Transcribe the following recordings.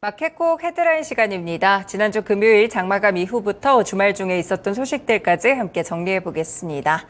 마켓콕 헤드라인 시간입니다. 지난주 금요일 장마감 이후부터 주말 중에 있었던 소식들까지 함께 정리해 보겠습니다.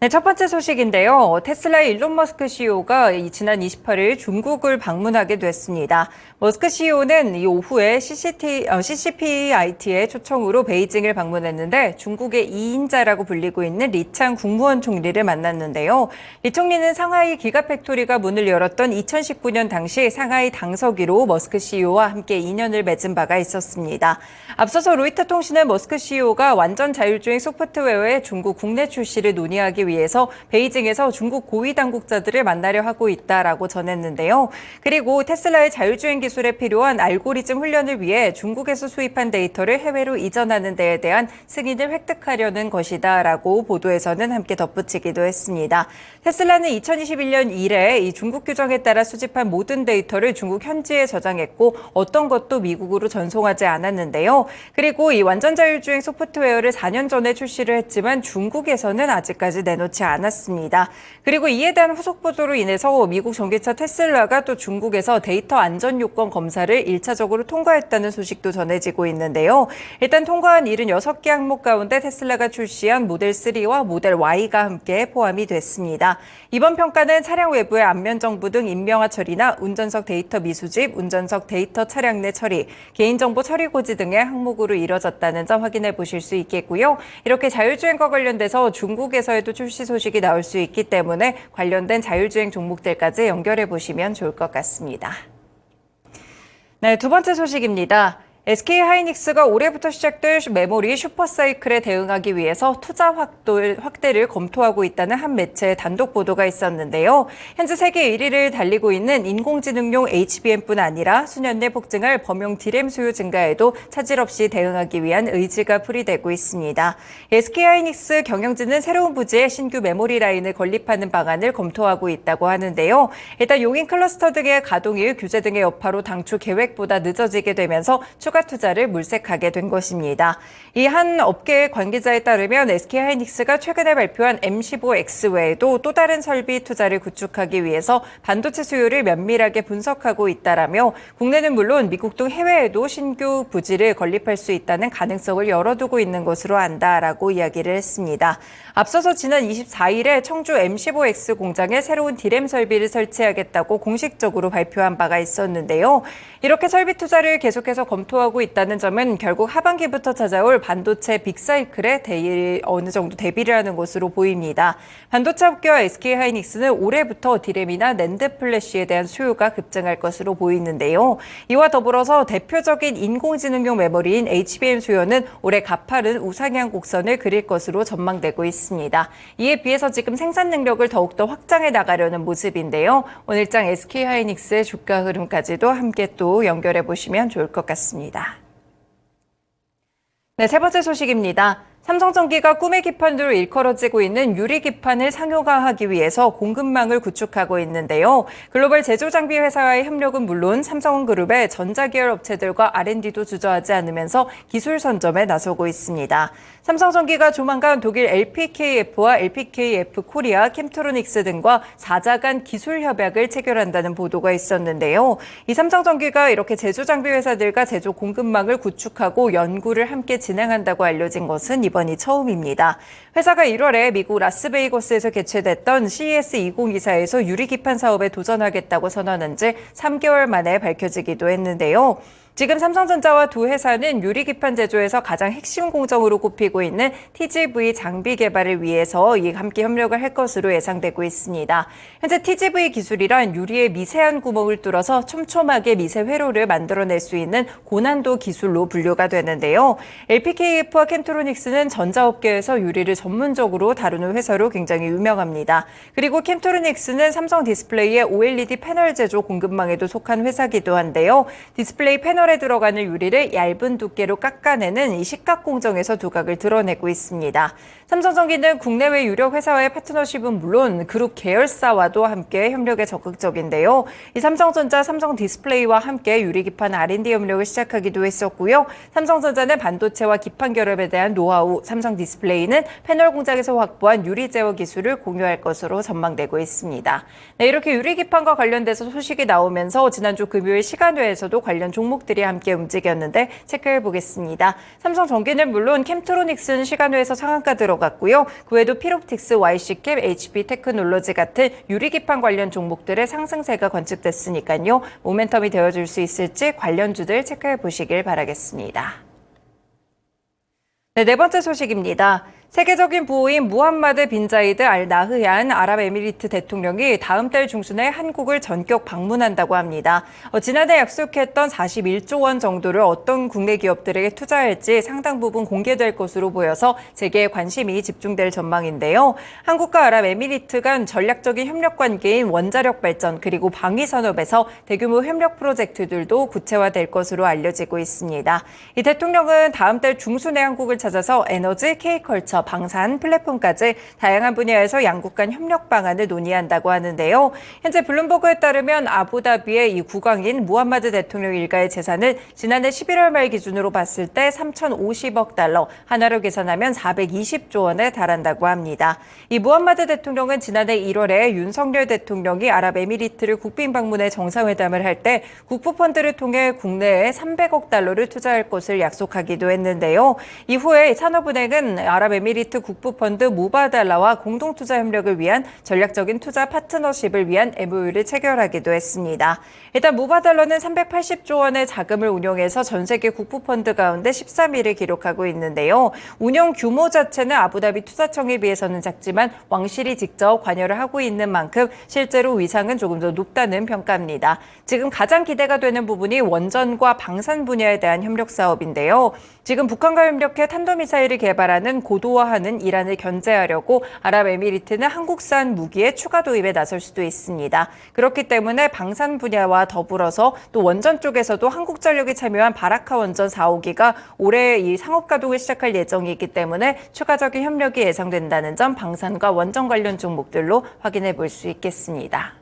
네, 첫 번째 소식인데요. 테슬라의 일론 머스크 CEO가 지난 28일 중국을 방문하게 됐습니다. 머스크 CEO는 이 오후에 CCPIT의 초청으로 베이징을 방문했는데 중국의 2인자라고 불리고 있는 리창 국무원 총리를 만났는데요. 리 총리는 상하이 기가팩토리가 문을 열었던 2019년 당시 상하이 당서기로 머스크 CEO와 함께 인연을 맺은 바가 있었습니다. 앞서서 로이터 통신은 머스크 CEO가 완전 자율주행 소프트웨어의 중국 국내 출시를 논의하기 위해서 베이징에서 중국 고위 당국자들을 만나려 하고 있다라고 전했는데요. 그리고 테슬라의 자율주행 기술에 필요한 알고리즘 훈련을 위해 중국에서 수입한 데이터를 해외로 이전하는 데에 대한 승인을 획득하려는 것이다라고 보도에서는 함께 덧붙이기도 했습니다. 테슬라는 2021년 이래 이 중국 규정에 따라 수집한 모든 데이터를 중국 현지에 저장했고 어떤 것도 미국으로 전송하지 않았는데요. 그리고 이 완전 자율주행 소프트웨어를 4년 전에 출시를 했지만 중국에서는 아직까지 내놓지 않았습니다. 그리고 이에 대한 후속 보도로 인해서 미국 전기차 테슬라가 또 중국에서 데이터 안전 요건 검사를 1차적으로 통과했다는 소식도 전해지고 있는데요. 일단 통과한 76개 항목 가운데 테슬라가 출시한 모델 3와 모델 Y가 함께 포함이 됐습니다. 이번 평가는 차량 외부의 안면 정보 등 인명화 처리나 운전석 데이터 미수집, 운전석 데이터 차량 내 처리, 개인정보 처리 고지 등의 항목으로 이뤄졌다는 점 확인해 보실 수 있겠고요. 이렇게 자율주행과 관련돼서 중국에서에도 출시 소식이 나올 수 있기 때문에 관련된 자율주행 종목들까지 연결해 보시면 좋을 것 같습니다. 네, 두 번째 소식입니다. SK하이닉스가 올해부터 시작될 메모리 슈퍼사이클에 대응하기 위해서 투자 확대를 검토하고 있다는 한 매체의 단독 보도가 있었는데요. 현재 세계 1위를 달리고 있는 인공지능용 HBM뿐 아니라 수년 내 폭증할 범용 D램 수요 증가에도 차질 없이 대응하기 위한 의지가 풀이되고 있습니다. SK하이닉스 경영진은 새로운 부지에 신규 메모리 라인을 건립하는 방안을 검토하고 있다고 하는데요. 일단 용인 클러스터 등의 가동일 규제 등의 여파로 당초 계획보다 늦어지게 되면서 추가 투자를 물색하게 된 것입니다. 이 한 업계 관계자에 따르면 SK하이닉스가 최근에 발표한 M15X 외에도 또 다른 설비 투자를 구축하기 위해서 반도체 수요를 면밀하게 분석하고 있다라며 국내는 물론 미국 등 해외에도 신규 부지를 건립할 수 있다는 가능성을 열어두고 있는 것으로 안다라고 이야기를 했습니다. 앞서서 지난 24일에 청주 M15X 공장에 새로운 D램 설비를 설치하겠다고 공식적으로 발표한 바가 있었는데요. 이렇게 설비 투자를 계속해서 검토하고 있다는 점은 결국 하반기부터 찾아올 반도체 빅사이클에 어느 정도 대비를 하는 것으로 보입니다. 반도체 업계와 SK하이닉스는 올해부터 D램이나 낸드 플래시에 대한 수요가 급증할 것으로 보이는데요. 이와 더불어서 대표적인 인공지능용 메모리인 HBM 수요는 올해 가파른 우상향 곡선을 그릴 것으로 전망되고 있습니다. 이에 비해서 지금 생산 능력을 더욱더 확장해 나가려는 모습인데요. 오늘장 SK하이닉스의 주가 흐름까지도 함께 또 연결해 보시면 좋을 것 같습니다. 네, 세 번째 소식입니다. 삼성전기가 꿈의 기판으로 일컬어지고 있는 유리 기판을 상용화하기 위해서 공급망을 구축하고 있는데요. 글로벌 제조장비 회사와의 협력은 물론 삼성그룹의 전자계열 업체들과 R&D도 주저하지 않으면서 기술 선점에 나서고 있습니다. 삼성전기가 조만간 독일 LPKF와 LPKF 코리아, 캠트로닉스 등과 4자 간 기술 협약을 체결한다는 보도가 있었는데요. 이 삼성전기가 이렇게 제조장비 회사들과 제조 공급망을 구축하고 연구를 함께 진행한다고 알려진 것은 이번이 처음입니다. 회사가 1월에 미국 라스베이거스에서 개최됐던 CES 2024에서 유리기판 사업에 도전하겠다고 선언한 지 3개월 만에 밝혀지기도 했는데요. 지금 삼성전자와 두 회사는 유리기판 제조에서 가장 핵심 공정으로 꼽히고 있는 TGV 장비 개발을 위해서 함께 협력을 할 것으로 예상되고 있습니다. 현재 TGV 기술이란 유리의 미세한 구멍을 뚫어서 촘촘하게 미세 회로를 만들어낼 수 있는 고난도 기술로 분류가 되는데요. LPKF와 캠트로닉스는 전자업계에서 유리를 전문적으로 다루는 회사로 굉장히 유명합니다. 그리고 캠트로닉스는 삼성 디스플레이의 OLED 패널 제조 공급망에도 속한 회사기도 한데요. 디스플레이 패널에 들어가는 유리를 얇은 두께로 깎아내는 이 식각 공정에서 두각을 드러내고 있습니다. 삼성전기는 국내외 유력 회사와의 파트너십은 물론 그룹 계열사와도 함께 협력에 적극적인데요. 이 삼성전자, 삼성디스플레이와 함께 유리기판 R&D 협력을 시작하기도 했었고요. 삼성전자는 반도체와 기판 결합에 대한 노하우, 삼성디스플레이는 패널 공장에서 확보한 유리 제어 기술을 공유할 것으로 전망되고 있습니다. 네, 이렇게 유리기판과 관련돼서 소식이 나오면서 지난주 금요일 시간외에서도 관련 종목들이 함께 움직였는데 체크해 보겠습니다. 삼성전기는 물론 캠트로닉스는 시간외에서 상한가 들어갔고요. 그 외에도 필옵틱스, YC캡, HP 테크놀로지 같은 유리기판 관련 종목들의 상승세가 관측됐으니까요. 모멘텀이 되어줄 수 있을지 관련주들 체크해 보시길 바라겠습니다. 네 번째 소식입니다. 세계적인 부호인 무함마드 빈 자이드 알 나흐얀 아랍에미리트 대통령이 다음 달 중순에 한국을 전격 방문한다고 합니다. 지난해 약속했던 41조 원 정도를 어떤 국내 기업들에게 투자할지 상당 부분 공개될 것으로 보여서 재계의 관심이 집중될 전망인데요. 한국과 아랍에미리트 간 전략적인 협력 관계인 원자력 발전 그리고 방위 산업에서 대규모 협력 프로젝트들도 구체화될 것으로 알려지고 있습니다. 이 대통령은 다음 달 중순에 한국을 찾아서 에너지, K컬처, 방산, 플랫폼까지 다양한 분야에서 양국 간 협력 방안을 논의한다고 하는데요. 현재 블룸버그에 따르면 아부다비의 이 국왕인 무함마드 대통령 일가의 재산은 지난해 11월 말 기준으로 봤을 때 3,050억 달러, 하나로 계산하면 420조 원에 달한다고 합니다. 이 무함마드 대통령은 지난해 1월에 윤석열 대통령이 아랍에미리트를 국빈 방문해 정상회담을 할 때 국부펀드를 통해 국내에 300억 달러를 투자할 것을 약속하기도 했는데요. 이후에 산업은행은 아랍에미리트 국부펀드 무바달라와 공동투자 협력을 위한 전략적인 투자 파트너십을 위한 MOU를 체결하기도 했습니다. 일단 무바달라는 380조 원의 자금을 운용해서 전 세계 국부펀드 가운데 13위를 기록하고 있는데요. 운영 규모 자체는 아부다비 투자청에 비해서는 작지만 왕실이 직접 관여를 하고 있는 만큼 실제로 위상은 조금 더 높다는 평가입니다. 지금 가장 기대가 되는 부분이 원전과 방산 분야에 대한 협력 사업인데요. 지금 북한과 협력해 탄도미사일을 개발하는 고도화하는 이란을 견제하려고 아랍에미리트는 한국산 무기의 추가 도입에 나설 수도 있습니다. 그렇기 때문에 방산 분야와 더불어서 또 원전 쪽에서도 한국전력이 참여한 바라카 원전 4호기가 올해 이 상업 가동을 시작할 예정이기 때문에 추가적인 협력이 예상된다는 점 방산과 원전 관련 종목들로 확인해 볼 수 있겠습니다.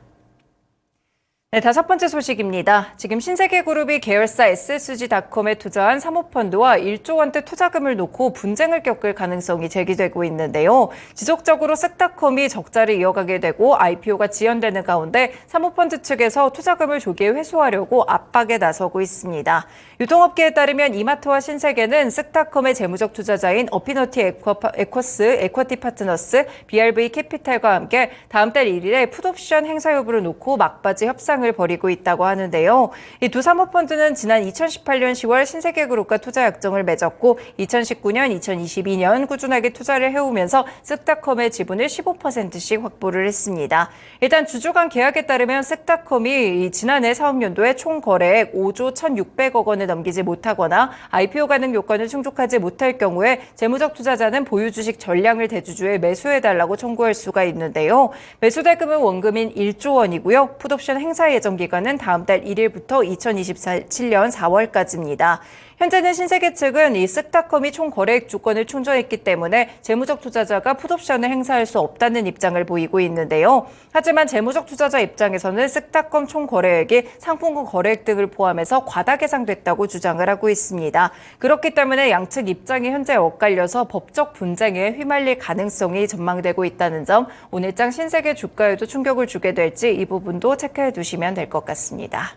네, 다섯 번째 소식입니다. 지금 신세계그룹이 계열사 SSG닷컴에 투자한 사모펀드와 1조 원대 투자금을 놓고 분쟁을 겪을 가능성이 제기되고 있는데요. 지속적으로 쓱닷컴이 적자를 이어가게 되고 IPO가 지연되는 가운데 사모펀드 측에서 투자금을 조기에 회수하려고 압박에 나서고 있습니다. 유통업계에 따르면 이마트와 신세계는 쓱닷컴의 재무적 투자자인 어피너티 에쿼스, 에쿼티 파트너스, BRV 캐피탈과 함께 다음 달 1일에 풋옵션 행사 여부를 놓고 막바지 협상을 벌이고 있다고 하는데요. 이 두 사모펀드는 지난 2018년 10월 신세계그룹과 투자 약정을 맺었고 2019년, 2022년 꾸준하게 투자를 해오면서 쓱닷컴의 지분을 15%씩 확보를 했습니다. 일단 주주 간 계약에 따르면 쓱닷컴이 지난해 사업연도에 총 거래액 5조 1,600억 원을 넘기지 못하거나 IPO 가능 요건을 충족하지 못할 경우에 재무적 투자자는 보유 주식 전량을 대주주에 매수해달라고 청구할 수가 있는데요. 매수 대금은 원금인 1조 원이고요. 풋옵션 행사 예정 기간은 다음 달 1일부터 2027년 4월까지입니다. 현재는 신세계 측은 이 쓱닷컴이 총 거래액 주권을 충족했기 때문에 재무적 투자자가 풋옵션을 행사할 수 없다는 입장을 보이고 있는데요. 하지만 재무적 투자자 입장에서는 쓱닷컴 총 거래액이 상품권 거래액 등을 포함해서 과다 계상됐다고 주장을 하고 있습니다. 그렇기 때문에 양측 입장이 현재 엇갈려서 법적 분쟁에 휘말릴 가능성이 전망되고 있다는 점, 오늘장 신세계 주가에도 충격을 주게 될지 이 부분도 체크해 두시면 될 것 같습니다.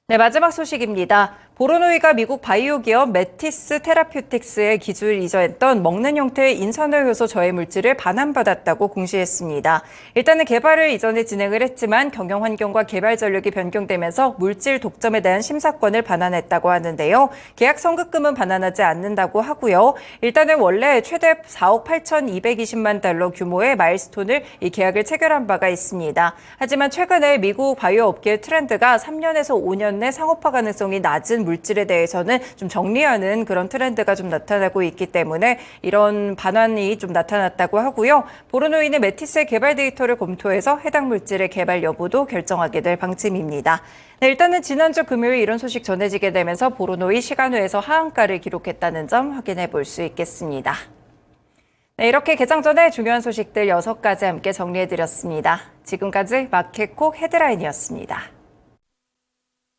네, 마지막 소식입니다. 보로노이가 미국 바이오 기업 메티스 테라퓨틱스에 기술 이전했던 먹는 형태의 인산화 효소 저해 물질을 반환받았다고 공시했습니다. 일단은 개발을 이전에 진행을 했지만 경영 환경과 개발 전력이 변경되면서 물질 독점에 대한 심사권을 반환했다고 하는데요. 계약 선급금은 반환하지 않는다고 하고요. 일단은 원래 최대 4억 8,220만 달러 규모의 마일스톤을 이 계약을 체결한 바가 있습니다. 하지만 최근에 미국 바이오 업계의 트렌드가 3년에서 5년 내 상업화 가능성이 낮은 물질에 대해서는 좀 정리하는 그런 트렌드가 좀 나타나고 있기 때문에 이런 반환이 좀 나타났다고 하고요. 보로노이는 메티스의 개발 데이터를 검토해서 해당 물질의 개발 여부도 결정하게 될 방침입니다. 네, 일단은 지난주 금요일 이런 소식 전해지게 되면서 보로노이 시간외에서 하한가를 기록했다는 점 확인해 볼 수 있겠습니다. 네, 이렇게 개장 전에 중요한 소식들 6가지 함께 정리해드렸습니다. 지금까지 마켓콕 헤드라인이었습니다.